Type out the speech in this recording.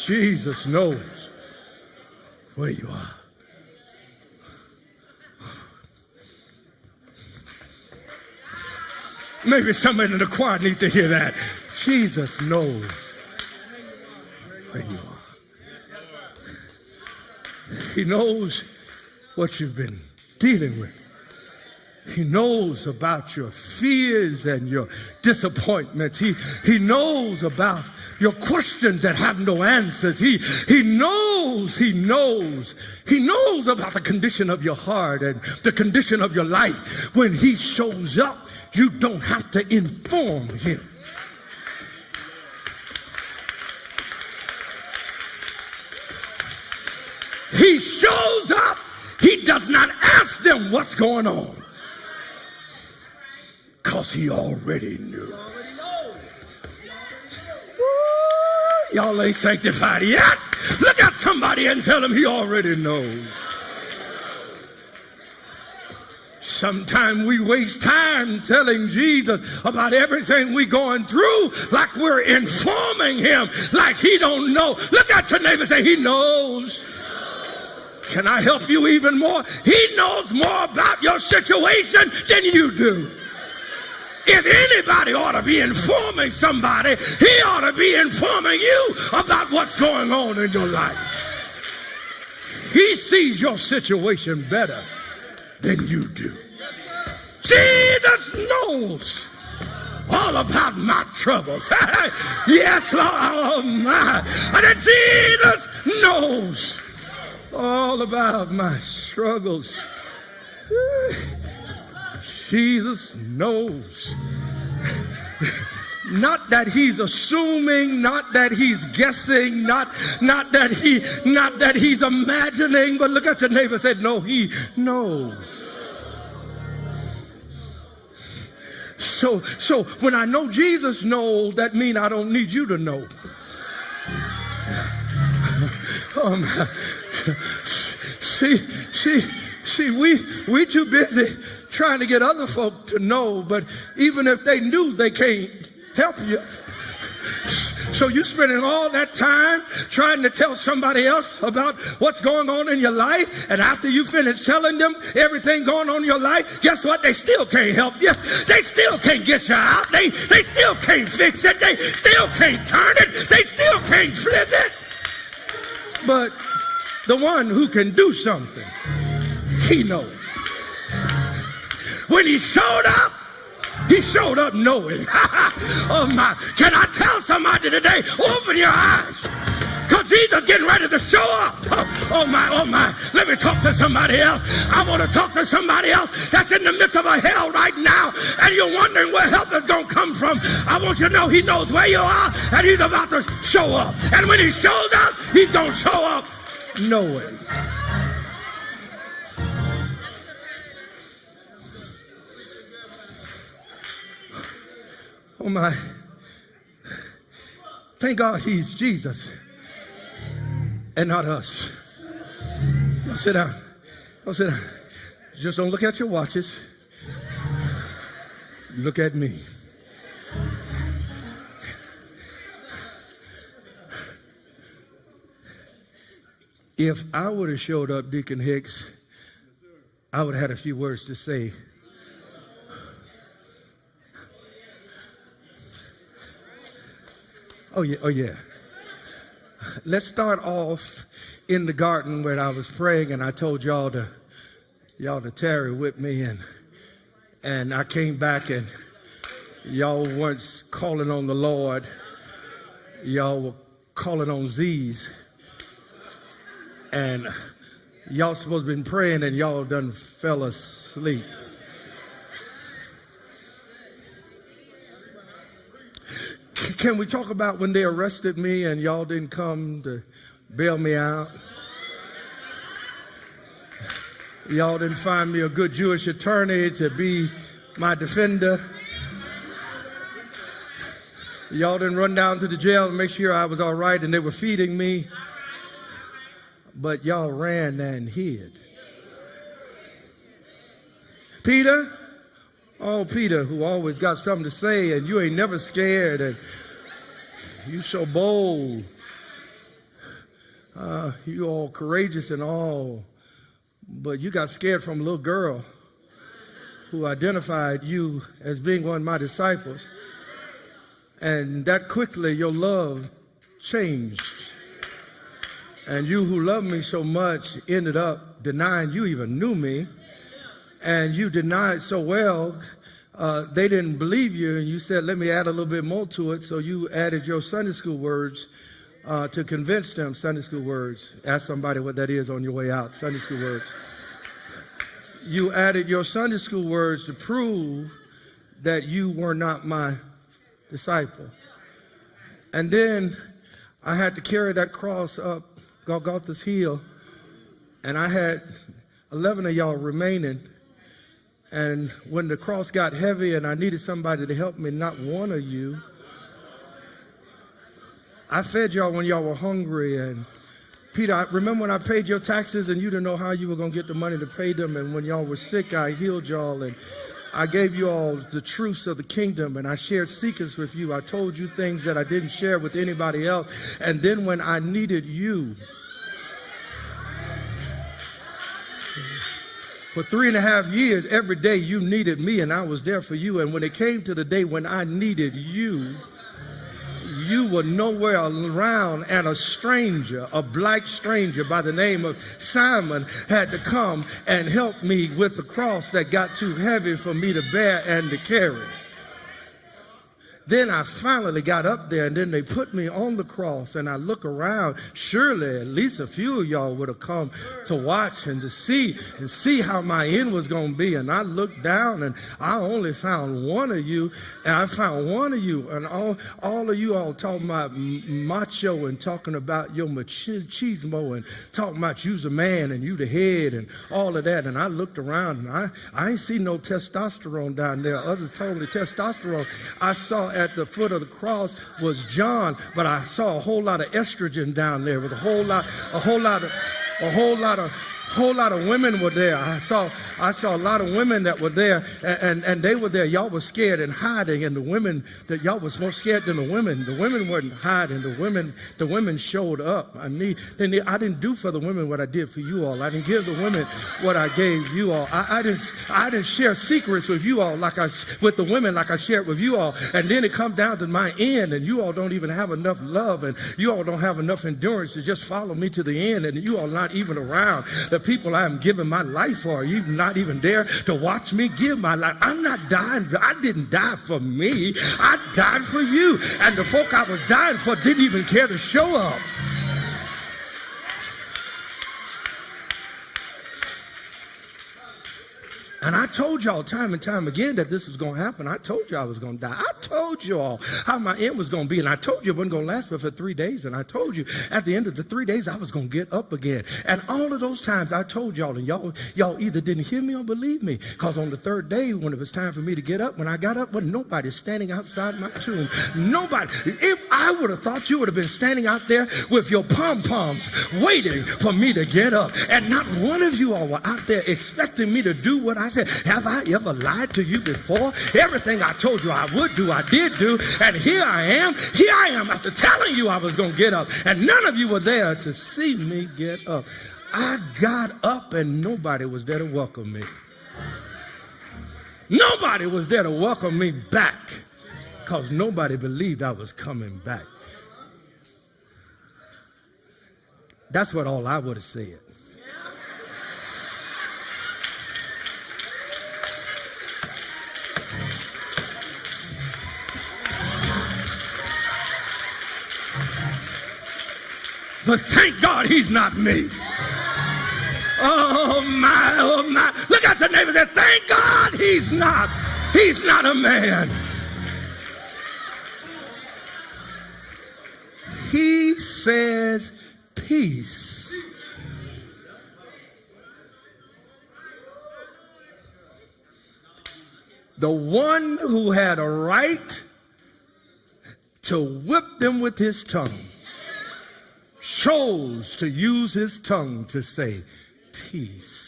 Jesus knows where you are. Maybe somebody in the choir needs to hear that. Jesus knows where you are. He knows what you've been dealing with. He knows about your fears and your disappointments. He knows about your questions that have no answers. He knows about the condition of your heart and the condition of your life. When he shows up, you don't have to inform him. He shows up. He does not ask them what's going on. Because he already knew. Y'all ain't sanctified yet. Look at somebody and tell him he already knows. Sometimes we waste time telling Jesus about everything we're going through like we're informing him like he don't know. Look at your neighbor and say, he knows. Can I help you even more? He knows more about your situation than you do. If anybody ought to be informing somebody, he ought to be informing you about what's going on in your life. He sees your situation better than you do. Jesus knows all about my troubles. Yes, Lord, oh my. And Jesus knows all about my struggles. Jesus knows. Not that he's assuming, not that he's guessing, not that he's imagining, but look at your neighbor and say, no, he knows. So when I know Jesus knows, that means I don't need you to know. See, we too busy trying to get other folk to know, but even if they knew, they can't help you. So you spending all that time trying to tell somebody else about what's going on in your life, and after you finish telling them everything going on in your life, guess what? They still can't help you. They still can't get you out. They still can't fix it. They still can't turn it. They still can't flip it. But the one who can do something, he knows. When he showed up knowing. Oh my, can I tell somebody today, open your eyes. Because Jesus getting ready to show up. Oh my, let me talk to somebody else. I want to talk to somebody else that's in the midst of a hell right now, and you're wondering where help is going to come from. I want you to know he knows where you are, and he's about to show up. And when he shows up, he's going to show up knowing. Oh my. Thank God he's Jesus and not us. Now sit down. Now sit down. Just don't look at your watches. Look at me. If I would have showed up, Deacon Hicks, I would have had a few words to say. Oh yeah. Let's start off in the garden where I was praying, and I told y'all to tarry with me, and I came back, and y'all weren't calling on the Lord. Y'all were calling on Z's, and y'all supposed to been praying, and y'all done fell asleep. Can we talk about when they arrested me and y'all didn't come to bail me out? Y'all didn't find me a good Jewish attorney to be my defender. Y'all didn't run down to the jail and make sure I was all right and they were feeding me. But y'all ran and hid. Peter? Oh, Peter, who always got something to say, and you ain't never scared, and you so bold. You all courageous and all, but you got scared from a little girl who identified you as being one of my disciples. And that quickly your love changed. And you who loved me so much ended up denying you even knew me. And you denied so well, they didn't believe you. And you said, let me add a little bit more to it. So you added your Sunday school words to convince them. Sunday school words. Ask somebody what that is on your way out. Sunday school words. You added your Sunday school words to prove that you were not my disciple. And then I had to carry that cross up Golgotha's hill, and I had 11 of y'all remaining. And when the cross got heavy and I needed somebody to help me, not one of you. I fed y'all when y'all were hungry. And Peter, I remember when I paid your taxes and you didn't know how you were going to get the money to pay them. And when y'all were sick, I healed y'all. And I gave you all the truths of the kingdom. And I shared secrets with you. I told you things that I didn't share with anybody else. And then when I needed you, for 3.5 years, every day you needed me and I was there for you. And when it came to the day when I needed you, you were nowhere around, and a stranger, a black stranger by the name of Simon, had to come and help me with the cross that got too heavy for me to bear and to carry. Then I finally got up there, and then they put me on the cross, and I look around. Surely at least a few of y'all would have come to watch and to see how my end was going to be. And I looked down, and I only found one of you, and I found one of you, and all of you all talking about macho and talking about your machismo and talking about you's a man and you the head and all of that. And I looked around, and I ain't see no testosterone down there. Other totally testosterone I saw at the foot of the cross was John, but I saw a whole lot of estrogen down there with a whole lot of women were there. I saw a lot of women that were there, and they were there. Y'all were scared and hiding, and the women that y'all was more scared than the women. The women weren't hiding. The women showed up. I didn't do for the women what I did for you all. I didn't give the women what I gave you all. I didn't share secrets with you all with the women like I shared with you all. And then it comes down to my end, and you all don't even have enough love, and you all don't have enough endurance to just follow me to the end, and you all not even around. The people I am giving my life for, you not even there to watch me give my life. I'm not dying. I didn't die for me. I died for you. And the folk I was dying for didn't even care to show up. And I told y'all time and time again that this was going to happen. I told you I was going to die. I told you all how my end was going to be. And I told you it wasn't going to last for 3 days. And I told you at the end of the 3 days, I was going to get up again. And all of those times I told y'all, and y'all either didn't hear me or believe me. Because on the third day, when it was time for me to get up, when I got up, wasn't nobody standing outside my tomb. Nobody. If I would have thought you would have been standing out there with your pom-poms waiting for me to get up. And not one of you all were out there expecting me to do what I said. Have I ever lied to you before? Everything I told you I would do, I did do. And here I am after telling you I was going to get up. And none of you were there to see me get up. I got up and nobody was there to welcome me. Nobody was there to welcome me back because nobody believed I was coming back. That's what all I would have said. But thank God he's not me. Oh my, oh my. Look at the neighbor and say, thank God he's not a man. He says peace. The one who had a right to whip them with his tongue chose to use his tongue to say peace.